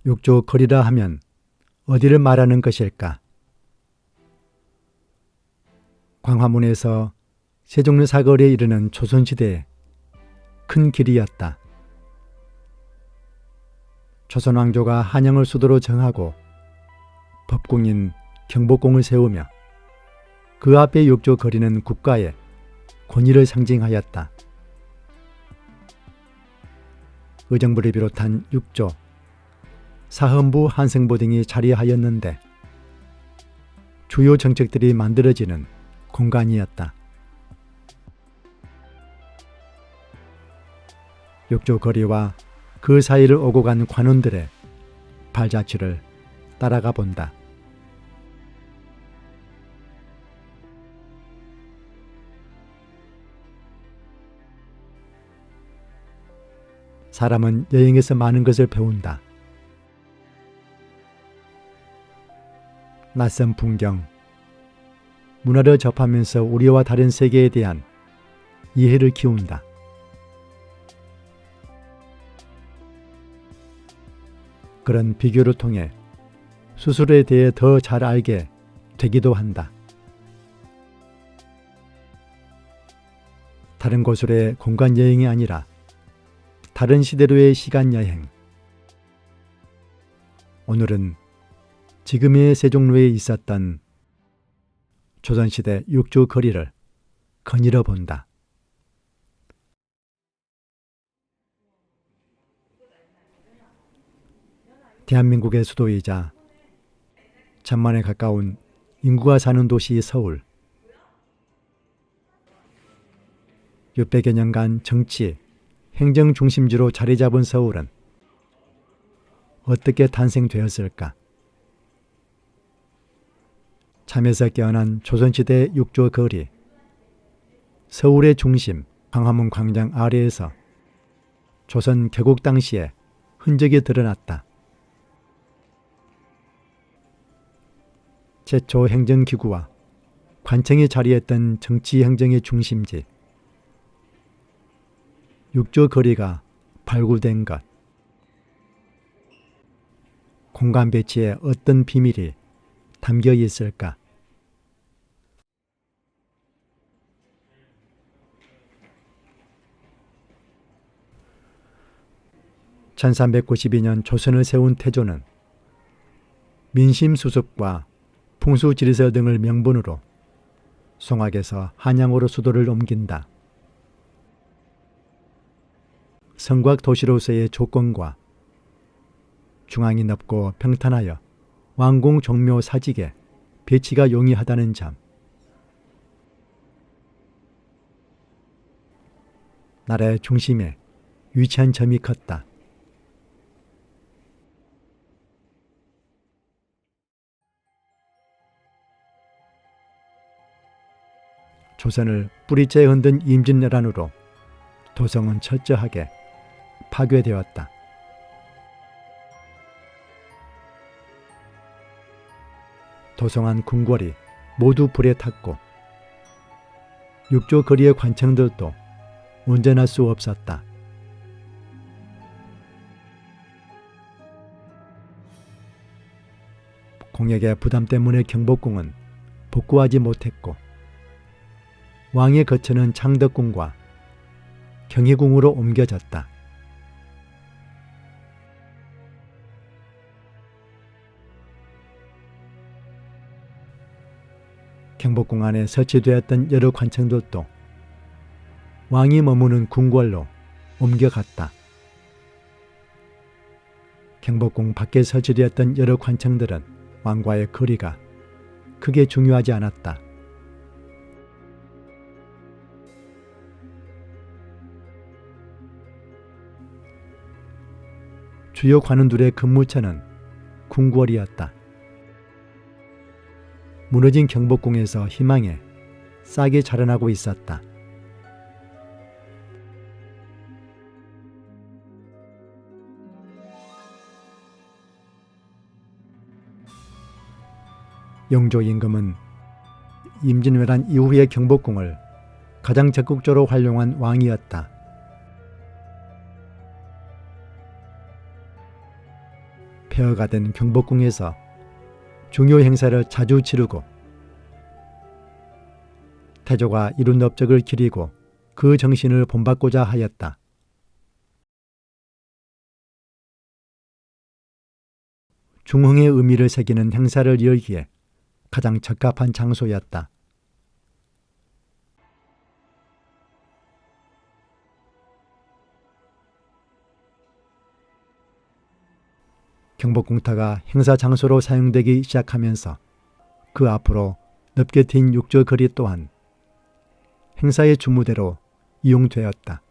육조 거리라 하면 어디를 말하는 것일까? 광화문에서 세종로 사거리에 이르는 조선시대의 큰 길이었다. 조선 왕조가 한양을 수도로 정하고 법궁인 경복궁을 세우며 그 앞에 육조 거리는 국가의 권위를 상징하였다. 의정부를 비롯한 육조, 사헌부, 한승부 등이 자리하였는데 주요 정책들이 만들어지는 공간이었다. 육조 거리와 그 사이를 오고 간 관원들의 발자취를 따라가 본다. 사람은 여행에서 많은 것을 배운다. 낯선 풍경, 문화를 접하면서 우리와 다른 세계에 대한 이해를 키운다. 그런 비교를 통해 스스로에 대해 더 잘 알게 되기도 한다. 다른 곳으로의 공간 여행이 아니라 다른 시대로의 시간 여행. 오늘은 지금의 세종로에 있었던 조선시대 육조 거리를 거닐어 본다. 대한민국의 수도이자 천만에 가까운 인구가 사는 도시 서울. 600여 년간 정치, 행정 중심지로 자리 잡은 서울은 어떻게 탄생되었을까? 잠에서 깨어난 조선시대 육조 거리, 서울의 중심 광화문 광장 아래에서 조선 개국 당시의 흔적이 드러났다. 최초 행정기구와 관청이 자리했던 정치행정의 중심지, 육조 거리가 발굴된 것, 공간 배치에 어떤 비밀이 담겨 있을까? (1392년) 조선을 세운 태조는 민심수습과 풍수지리서 등을 명분으로 송악에서 한양으로 수도를 옮긴다. 성곽 도시로서의 조건과 중앙이 넓고 평탄하여 왕궁 종묘 사직에 배치가 용이하다는 점, 나라의 중심에 위치한 점이 컸다. 조선을 뿌리째 흔든 임진왜란으로 도성은 철저하게 파괴되었다. 도성안 궁궐이 모두 불에 탔고 육조 거리의 관청들도 운전할 수 없었다. 공역의 부담 때문에 경복궁은 복구하지 못했고 왕의 거처는 창덕궁과 경희궁으로 옮겨졌다. 경복궁 안에 설치되었던 여러 관청들도 왕이 머무는 궁궐로 옮겨갔다. 경복궁 밖에 설치되었던 여러 관청들은 왕과의 거리가 크게 중요하지 않았다. 주요 관원들의 근무처는 궁궐이었다. 무너진 경복궁에서 희망에 싹이 자라나고 있었다. 영조 임금은 임진왜란 이후의 경복궁을 가장 적극적으로 활용한 왕이었다. 폐허가 된 경복궁에서 중요 행사를 자주 치르고 태조가 이룬 업적을 기리고 그 정신을 본받고자 하였다. 중흥의 의미를 새기는 행사를 열기에 가장 적합한 장소였다. 경복궁터가 행사 장소로 사용되기 시작하면서 그 앞으로 넓게 트인 육조거리 또한 행사의 주무대로 이용되었다.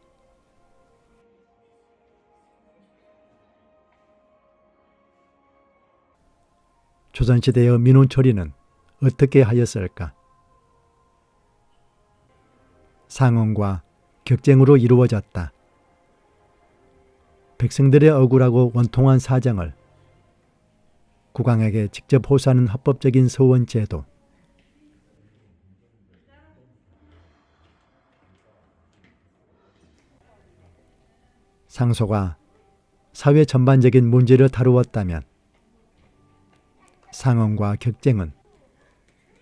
조선시대의 민원처리는 어떻게 하였을까? 상언과 격쟁으로 이루어졌다. 백성들의 억울하고 원통한 사정을 국왕에게 직접 호소하는 합법적인 서원제도, 상소가 사회 전반적인 문제를 다루었다면 상언과 격쟁은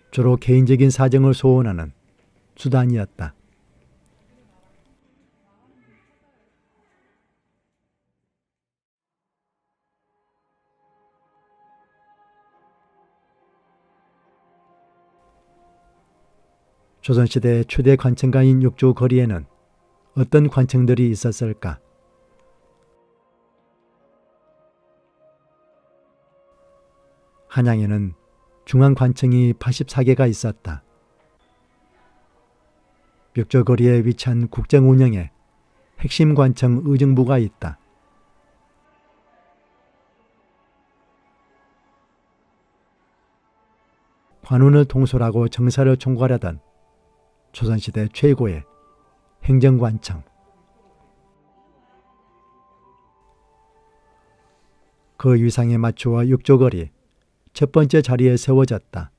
주로 개인적인 사정을 소원하는 수단이었다. 조선시대의 최대 관청가인 육조거리에는 어떤 관청들이 있었을까? 한양에는 중앙관청이 84개가 있었다. 육조거리에 위치한 국정운영에 핵심 관청 의정부가 있다. 관운을 통솔하고 정사를 총괄하던 조선시대 최고의 행정관청. 그 위상에 맞추어 육조거리 첫 번째 자리에 세워졌다.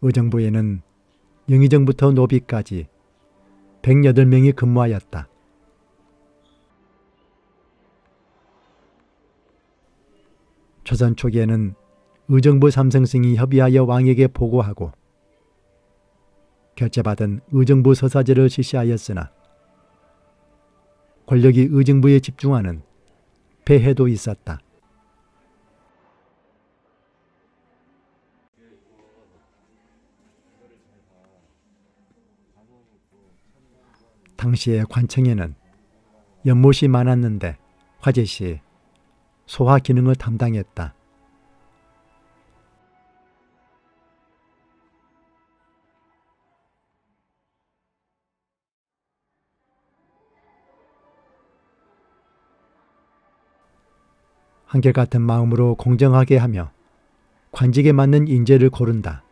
의정부에는 영의정부터 노비까지 108명이 근무하였다. 조선 초기에는 의정부 삼성승이 협의하여 왕에게 보고하고 결제받은 의정부 서사제를 실시하였으나 권력이 의정부에 집중하는 폐해도 있었다. 당시의 관청에는 연못이 많았는데 화재시 소화 기능을 담당했다. 한결같은 마음으로 공정하게 하며 관직에 맞는 인재를 고른다.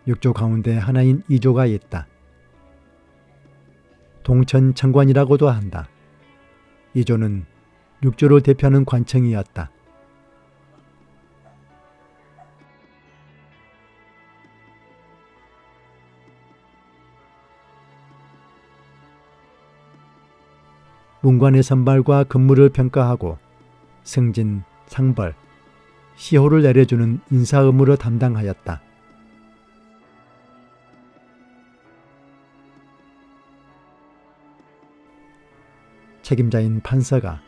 육조 가운데 하나인 이조가 있다. 동천청관이라고도 한다. 이조는 육조를 대표하는 관청이었다. 문관의 선발과 근무를 평가하고 승진, 상벌, 시호를 내려주는 인사 의무를 담당하였다. 책임자인 판서가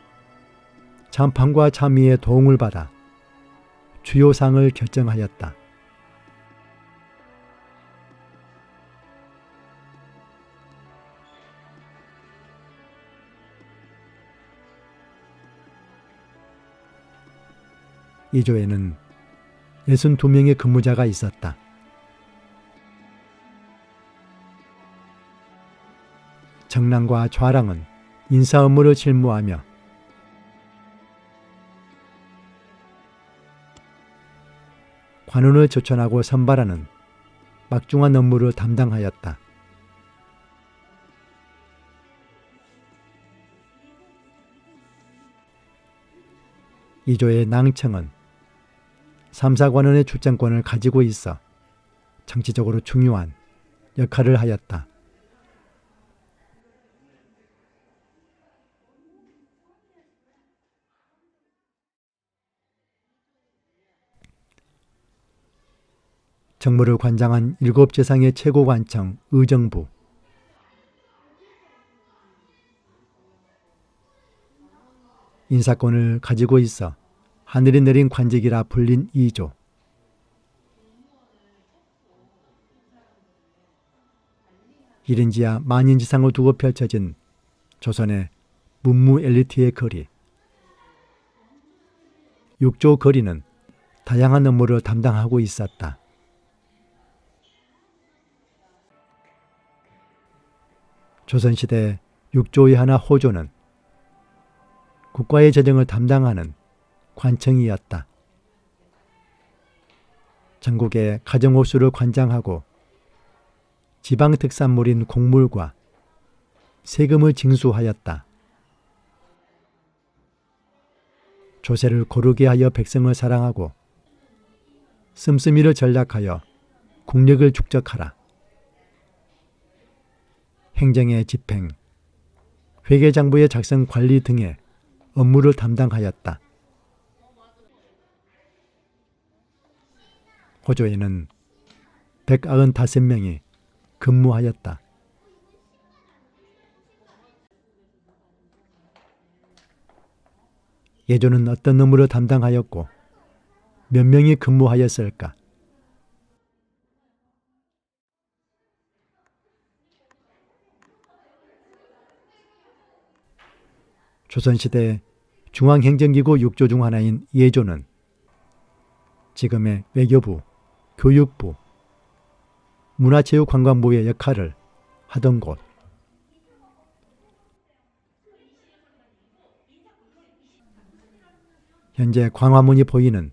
참판과 참의의 도움을 받아 주요 사항을 결정하였다. 이조에는 62명의 근무자가 있었다. 정랑과 좌랑은 인사 업무를 실무하며 관원을 조천하고 선발하는 막중한 업무를 담당하였다. 이조의 낭청은 삼사관원의 출정권을 가지고 있어 정치적으로 중요한 역할을 하였다. 정무를 관장한 7재상의 최고관청 의정부. 인사권을 가지고 있어 하늘이 내린 관직이라 불린 2조. 일인지하 만인지상을 두고 펼쳐진 조선의 문무 엘리트의 거리. 6조 거리는 다양한 업무를 담당하고 있었다. 조선시대 6조의 하나 호조는 국가의 재정을 담당하는 관청이었다. 전국의 가정호수를 관장하고 지방특산물인 곡물과 세금을 징수하였다. 조세를 고르게 하여 백성을 사랑하고 씀씀이를 전략하여 국력을 축적하라. 행정의 집행, 회계장부의 작성 관리 등의 업무를 담당하였다. 호조에는 195명이 근무하였다. 예조는 어떤 업무를 담당하였고 몇 명이 근무하였을까? 조선시대 중앙행정기구 6조 중 하나인 예조는 지금의 외교부, 교육부, 문화체육관광부의 역할을 하던 곳. 현재 광화문이 보이는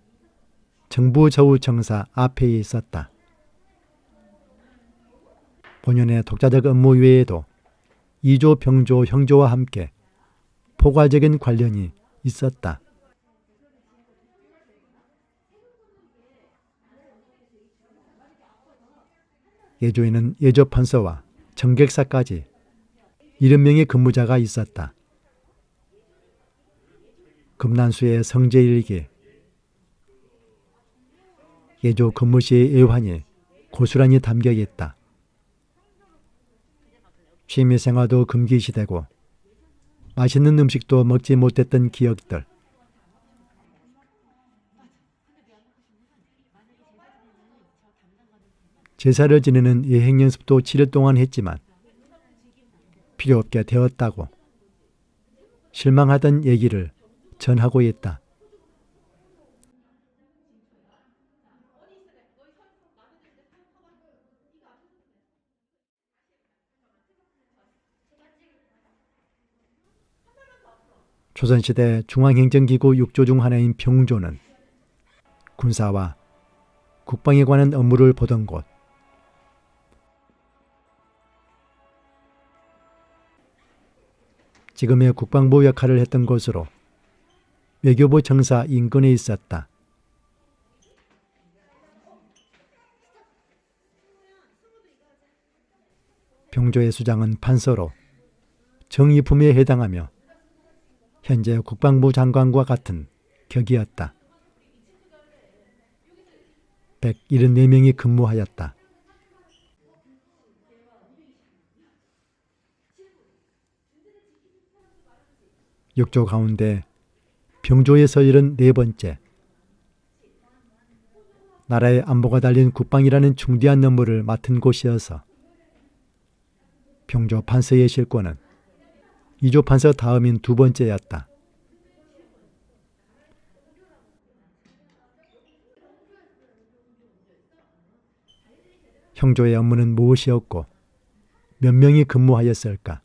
정부저울청사 앞에 있었다. 본연의 독자적 업무 외에도 이조, 병조, 형조와 함께 포괄적인 관련이 있었다. 예조에는 예조판서와 정객사까지 70명의 근무자가 있었다. 금난수의 성제일기, 예조 근무시의 애환이 고스란히 담겨 있다. 취미생활도 금기시되고 맛있는 음식도 먹지 못했던 기억들. 제사를 지내는 예행 연습도 7일 동안 했지만 필요 없게 되었다고 실망하던 얘기를 전하고 있다. 조선시대 중앙행정기구 6조 중 하나인 병조는 군사와 국방에 관한 업무를 보던 곳. 지금의 국방부 역할을 했던 곳으로 외교부 청사 인근에 있었다. 병조의 수장은 판서로 정의품에 해당하며 현재 국방부 장관과 같은 격이었다. 174명이 근무하였다. 육조 가운데 병조의 서열은 4번째. 나라의 안보가 달린 국방이라는 중대한 업무를 맡은 곳이어서 병조 판서의 실권은 이조 판서 다음인 2번째였다. 형조의 업무는 무엇이었고 몇 명이 근무하였을까?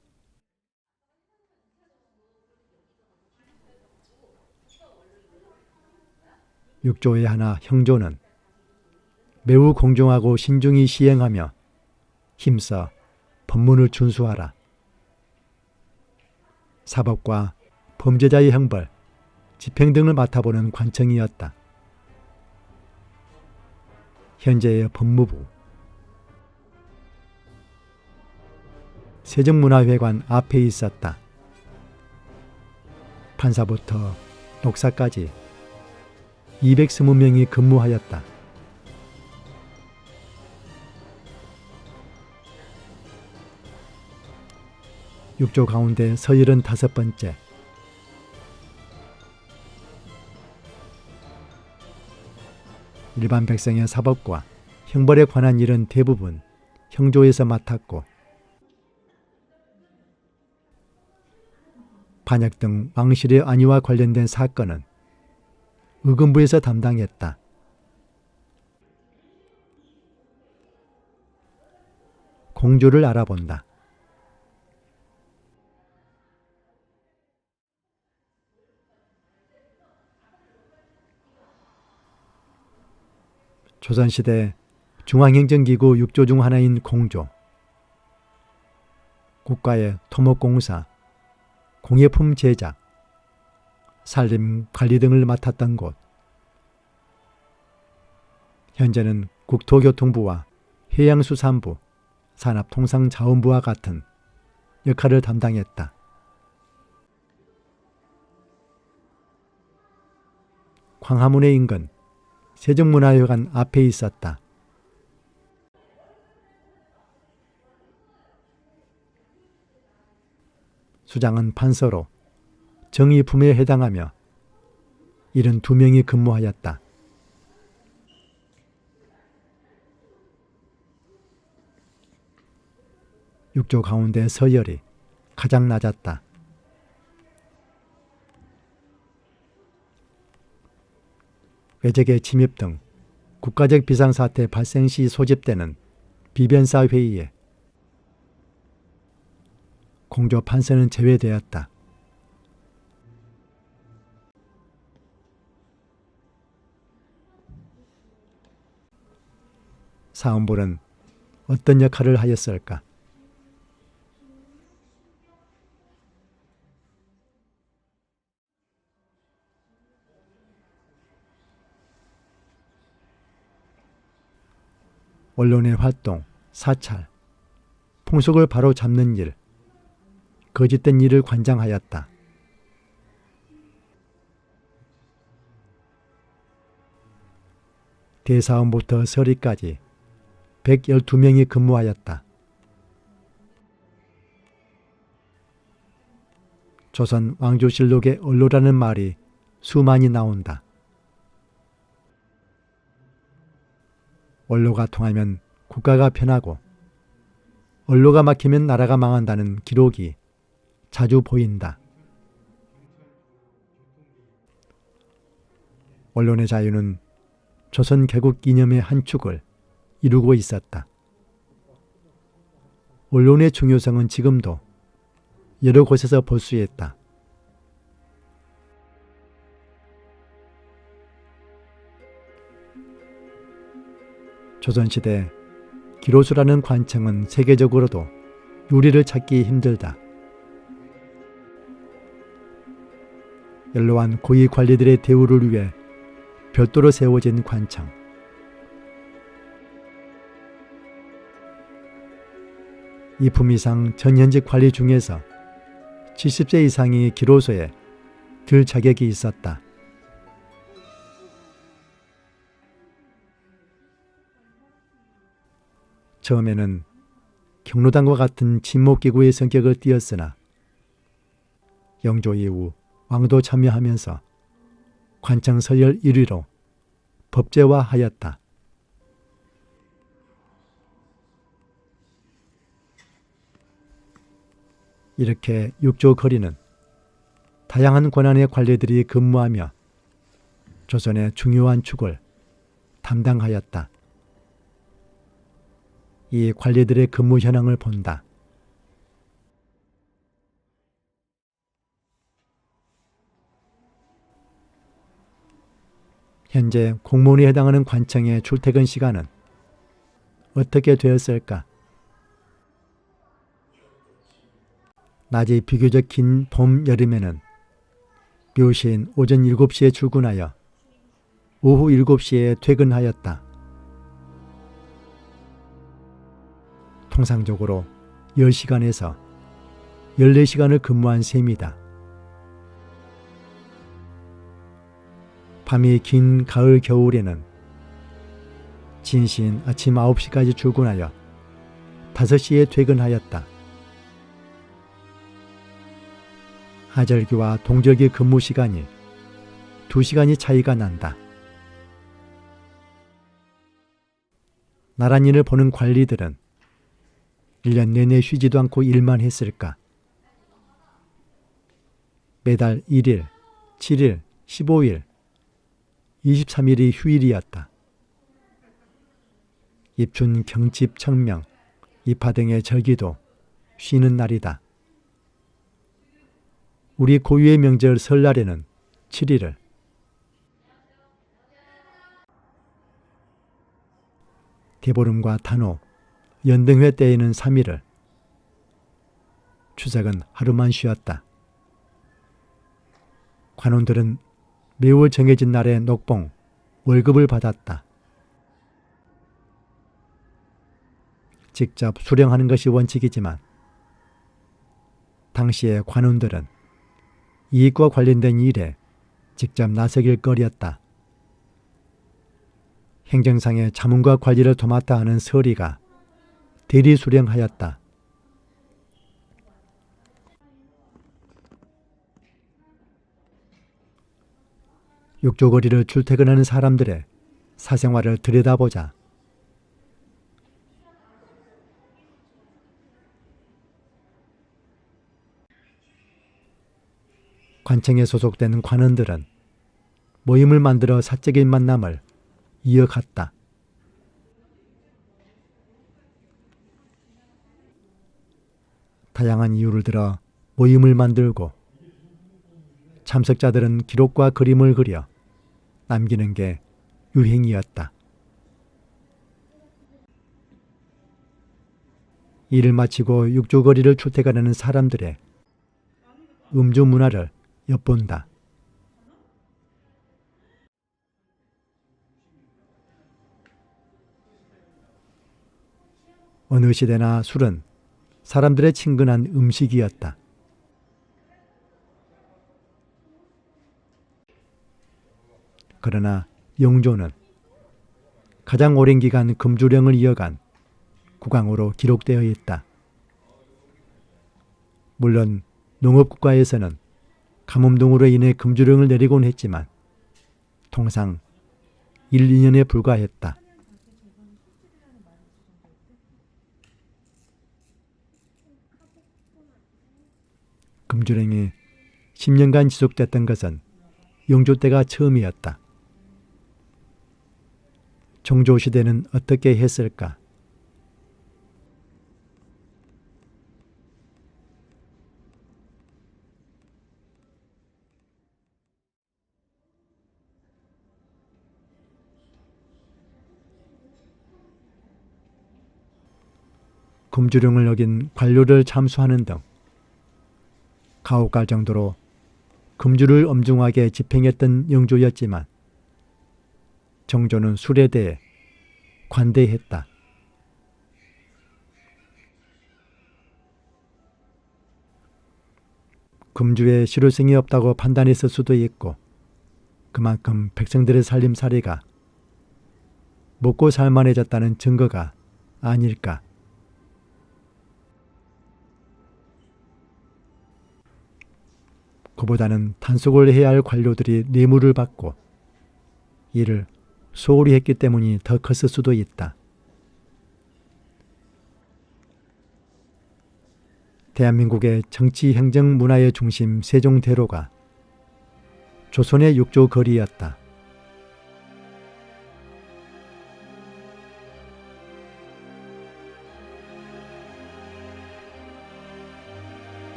육조의 하나 형조는 매우 공정하고 신중히 시행하며 힘써 법문을 준수하라. 사법과 범죄자의 형벌, 집행 등을 맡아보는 관청이었다. 현재의 법무부, 세종문화회관 앞에 있었다. 판사부터 녹사까지 220명이 근무하였다. 육조 가운데 서열은 5번째. 일반 백성의 사법과 형벌에 관한 일은 대부분 형조에서 맡았고 반역 등 왕실의 안위와 관련된 사건은 의금부에서 담당했다. 공조를 알아본다. 조선시대 중앙행정기구 6조 중 하나인 공조, 국가의 토목공사, 공예품 제작, 산림 관리 등을 맡았던 곳. 현재는 국토교통부와 해양수산부, 산업통상자원부와 같은 역할을 담당했다. 광화문의 인근 세종문화회관 앞에 있었다. 수장은 판서로 정의품에 해당하며 72명이 근무하였다. 육조 가운데 서열이 가장 낮았다. 외적의 침입 등 국가적 비상사태 발생 시 소집되는 비변사 회의에 공조 판서는 제외되었다. 사헌부는 어떤 역할을 하였을까? 언론의 활동, 사찰, 풍속을 바로 잡는 일, 거짓된 일을 관장하였다. 대사원부터 서리까지 112명이 근무하였다. 조선 왕조실록에 언로라는 말이 수많이 나온다. 언로가 통하면 국가가 편하고 언로가 막히면 나라가 망한다는 기록이 자주 보인다. 언론의 자유는 조선 개국 이념의 한 축을 이루고 있었다. 언론의 중요성은 지금도 여러 곳에서 볼 수 있다. 조선시대 기로수라는 관청은 세계적으로도 유리를 찾기 힘들다. 연로한 고위 관리들의 대우를 위해 별도로 세워진 관청. 이 품위상 전현직 관리 중에서 70세 이상이 기로소에 들 자격이 있었다. 처음에는 경로당과 같은 친목기구의 성격을 띠었으나 영조 이후 왕도 참여하면서 관청 서열 1위로 법제화하였다. 이렇게 육조 거리는 다양한 권한의 관리들이 근무하며 조선의 중요한 축을 담당하였다. 이 관리들의 근무 현황을 본다. 현재 공무원에 해당하는 관청의 출퇴근 시간은 어떻게 되었을까? 낮이 비교적 긴 봄, 여름에는 묘시인 오전 7시에 출근하여 오후 7시에 퇴근하였다. 통상적으로 10시간에서 14시간을 근무한 셈이다. 밤이 긴 가을 겨울에는 진신 아침 9시까지 출근하여 5시에 퇴근하였다. 하절기와 동절기 근무 시간이 2시간이 차이가 난다. 나란히를 보는 관리들은 1년 내내 쉬지도 않고 일만 했을까? 매달 1일, 7일, 15일, 23일이 휴일이었다. 입춘 경칩 청명, 입하 등의 절기도 쉬는 날이다. 우리 고유의 명절 설날에는 7일을, 대보름과 단오, 연등회 때에는 3일을, 추석은 하루만 쉬었다. 관원들은 매우 정해진 날에 녹봉, 월급을 받았다. 직접 수령하는 것이 원칙이지만 당시의 관원들은 이익과 관련된 일에 직접 나서길 꺼렸다. 행정상의 자문과 관리를 도맡아 하는 서리가 대리 수령하였다. 육조거리를 출퇴근하는 사람들의 사생활을 들여다보자. 관청에 소속된 관원들은 모임을 만들어 사적인 만남을 이어갔다. 다양한 이유를 들어 모임을 만들고 참석자들은 기록과 그림을 그려 남기는 게 유행이었다. 일을 마치고 육조거리를 출퇴근하는 사람들의 음주 문화를 엿본다. 어느 시대나 술은 사람들의 친근한 음식이었다. 그러나 영조는 가장 오랜 기간 금주령을 이어간 국왕으로 기록되어 있다. 물론 농업국가에서는 가뭄 등으로 인해 금주령을 내리곤 했지만 통상 1, 2년에 불과했다. 금주령이 10년간 지속됐던 것은 영조 때가 처음이었다. 정조 시대는 어떻게 했을까? 금주령을 어긴 관료를 참수하는 등 가혹할 정도로 금주를 엄중하게 집행했던 영조였지만 정조는 술에 대해 관대했다. 금주에 실효성이 없다고 판단했을 수도 있고 그만큼 백성들의 살림살이가 먹고 살만해졌다는 증거가 아닐까. 그보다는 단속을 해야 할 관료들이 뇌물을 받고 이를 소홀히 했기 때문이 더 컸을 수도 있다. 대한민국의 정치 행정 문화의 중심 세종대로가 조선의 육조거리였다.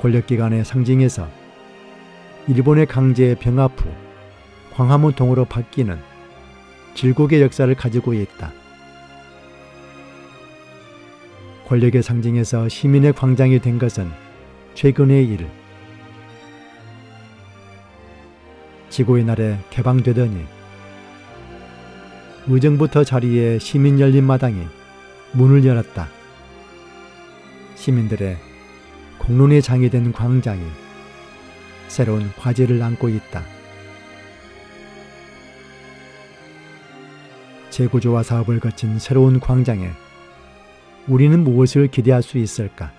권력기관의 상징에서 일본의 강제 병합 후 광화문 동으로 바뀌는 질곡의 역사를 가지고 있다. 권력의 상징에서 시민의 광장이 된 것은 최근의 일. 지구의 날에 개방되더니 의정부터 자리에 시민열린마당이 문을 열었다. 시민들의 공론의 장이 된 광장이 새로운 과제를 안고 있다. 재구조와 사업을 거친 새로운 광장에 우리는 무엇을 기대할 수 있을까?